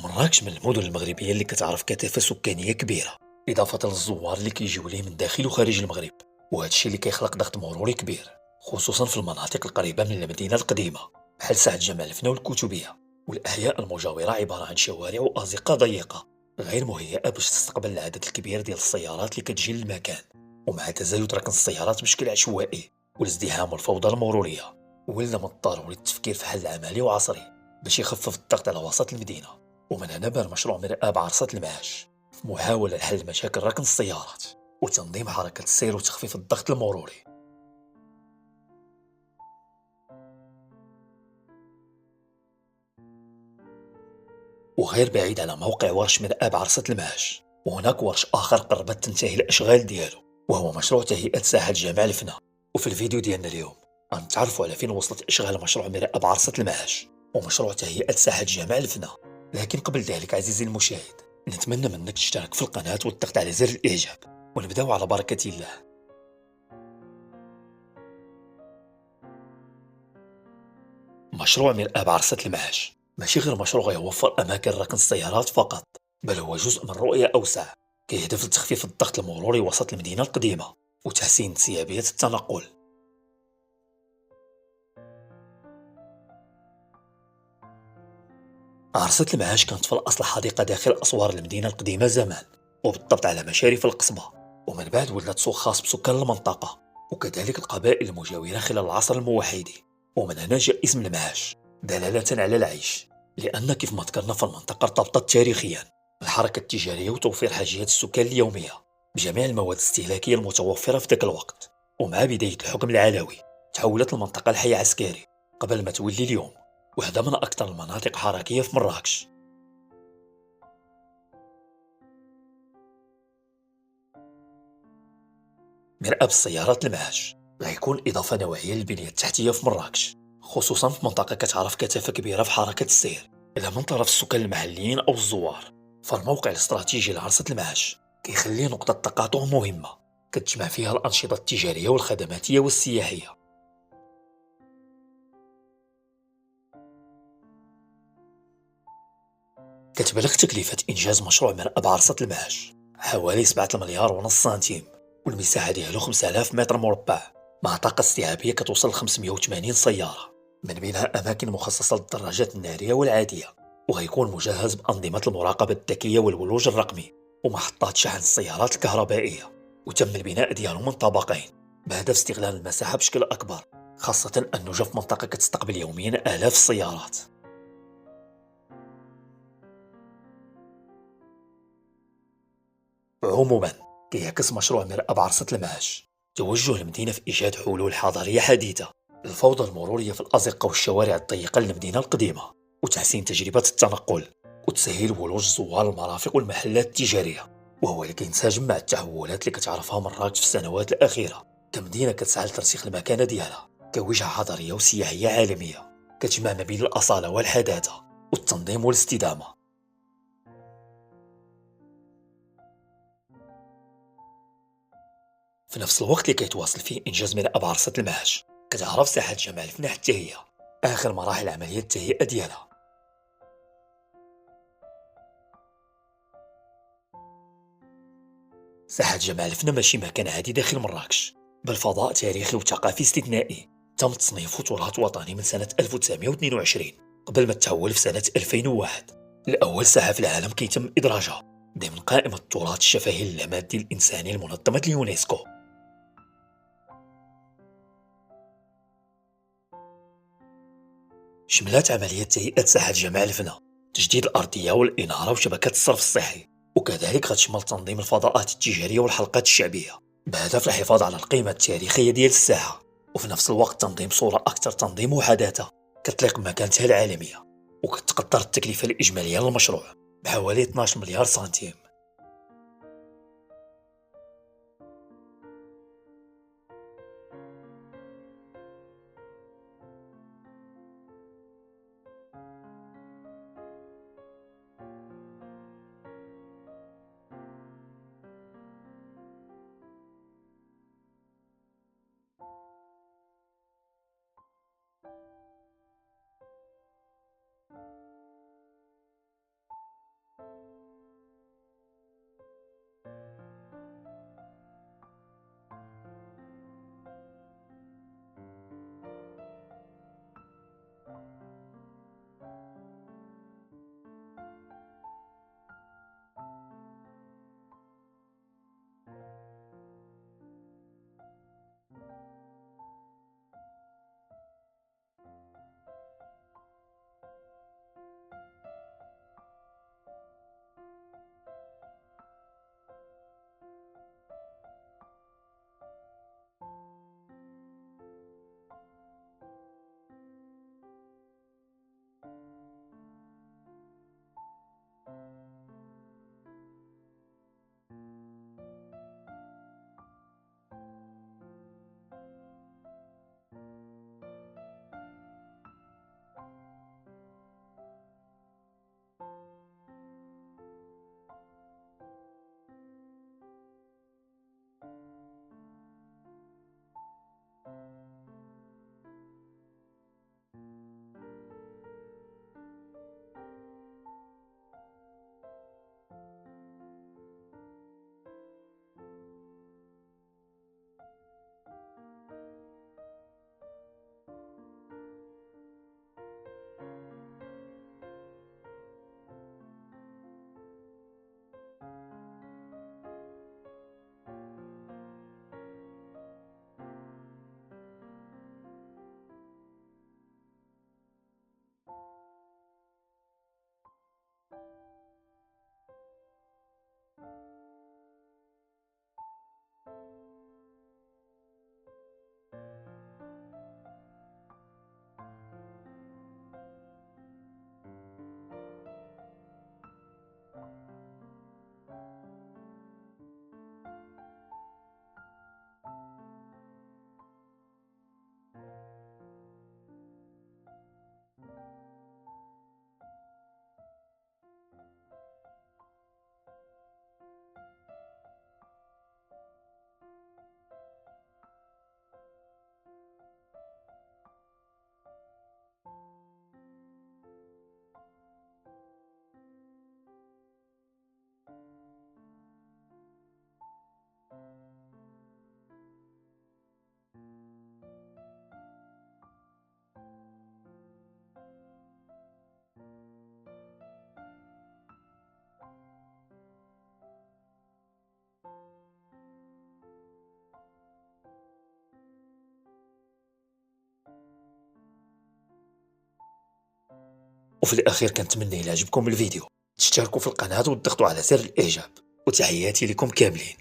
مراكش من المدن المغربية اللي كتعرف كثافة سكانية كبيرة، إضافة للزوار اللي كيجيو ليه من داخل وخارج المغرب، وهذا الشيء اللي كيخلق ضغط مروري كبير، خصوصا في المناطق القريبة من المدينة القديمة بحال ساحة جمال الفنا والكتبية. والأحياء المجاورة عبارة عن شوارع وأزقة ضيقة غير مهيئة باش تستقبل العدد الكبير ديال السيارات اللي كتجي للمكان، ومع تزايد ركن السيارات بشكل عشوائي والازدحام والفوضى المرورية، ولى من الضروري التفكير في حل عملي وعصري باش يخفف الضغط على وسط المدينة. ومن هنا بان مشروع مرآة بعرصة المعاش في محاولة لحل مشاكل ركن السيارات وتنظيم حركة السير وتخفيف الضغط المروري. وغير بعيد على موقع ورش مرآة بعرصة المعاش، وهناك ورش آخر قربت تنتهي الأشغال ديالو، وهو مشروع تهيئة ساحة جامع الفنا. وفي الفيديو ديالنا اليوم غنتعرفوا على فين وصلت إشغال مشروع مرآة بعرصة المعاش ومشروع تهيئة ساحة جامع الفنا. لكن قبل ذلك عزيزي المشاهد، نتمنى منك تشترك في القناة والضغط على زر الإعجاب، ونبداو على بركة الله. مشروع مرآة بعرصة المعاش ماشي غير مشروع يوفر أماكن ركن السيارات فقط، بل هو جزء من رؤية أوسع كيهدف لتخفيف الضغط المروري وسط المدينة القديمة وتحسين انسيابية التنقل. عرصة المعاش كانت في الأصل حديقة داخل أسوار المدينة القديمة زمان، وبالضبط على مشارف القصبة، ومن بعد ولات سوق خاص بسكان المنطقة وكذلك القبائل المجاورة خلال العصر الموحدي. ومن هنا جاء اسم المعاش دلالة على العيش، لأن كيف ما ذكرنا في المنطقة ارتبطت تاريخيا الحركة التجارية وتوفير حاجيات السكان اليومية بجميع المواد الاستهلاكية المتوفرة في ذاك الوقت. ومع بداية الحكم العلوي تحولت المنطقة لحي عسكري قبل ما تولي اليوم واحدة من أكثر المناطق حركية في مراكش. مرآب السيارات المعاش غيكون إضافة نوعية للبنية التحتية في مراكش، خصوصا في منطقة كتعرف كثافة كبيرة في حركة السير إلا من طرف السكان المحليين أو الزوار. فالموقع الاستراتيجي لعرصة المعاش كيخليه نقطة تقاطع مهمة كتجمع فيها الأنشطة التجارية والخدماتية والسياحية. كتبلغ تكلفة إنجاز مشروع مرآب عرصة المعاش حوالي 7 مليار ونص سنتيم، والمساحة ديالو 5000 متر مربع مع طاقة استيعابية كتوصل ل 580 سيارة، من بينها أماكن مخصصة للدراجات النارية والعادية، وغيكون مجهز بأنظمة المراقبة الذكية والولوج الرقمي ومحطات شحن السيارات الكهربائية. وتم البناء ديالو من طابقين بهدف استغلال المساحة بشكل أكبر، خاصة أنه جا في منطقة كتستقبل يوميا آلاف السيارات. عموما كيعكس مشروع مرآب عرصة المعاش توجه المدينة في إيجاد حلول حضرية حديثة للفوضى المرورية في الأزقة والشوارع الضيقة للمدينة القديمة، وتحسين تجربة التنقل وتسهيل ولوج زوار المرافق والمحلات التجارية، وهو اللي كينسجم مع التحولات اللي كتعرفها مراكش في السنوات الأخيرة كمدينة كتسعى لترسيخ المكانة ديالها كوجهة حضرية وسياحية عالمية كتجمع ما بين الأصالة والحداثة والتنظيم والاستدامة. في نفس الوقت اللي كيتواصل فيه إنجاز مرآب عرصة المعاش كتعرف ساحة جمال الفنا حتى هي آخر مراحل عملية التهيئة ديالها. ساحة جمال الفنا ماشي مكان عادي داخل مراكش، بل فضاء تاريخي وثقافي استثنائي تم تصنيفه تراث وطني من سنة 1922 قبل ما تحول في سنة 2001 لأول ساحة في العالم كيتم إدراجها ضمن قائمة التراث الشفهي اللامادي الإنساني لمنظمة اليونسكو. شملت عملية تهيئة ساحة جمال الفنا تجديد الأرضية والإنارة وشبكات الصرف الصحي، وكذلك غتشمل تنظيم الفضاءات التجارية والحلقات الشعبية بهدف الحفاظ على القيمة التاريخية ديال الساحة، وفي نفس الوقت تنظيم صورة أكثر تنظيم وحداثة كتليق بمكانتها العالمية. وكتقدر التكلفة الإجمالية للمشروع بحوالي 12 مليار سنتيم. وفي الأخير كنتمنى إلا عجبكم الفيديو تشتركوا في القناة وتضغطوا على زر الإعجاب، وتحياتي لكم كاملين.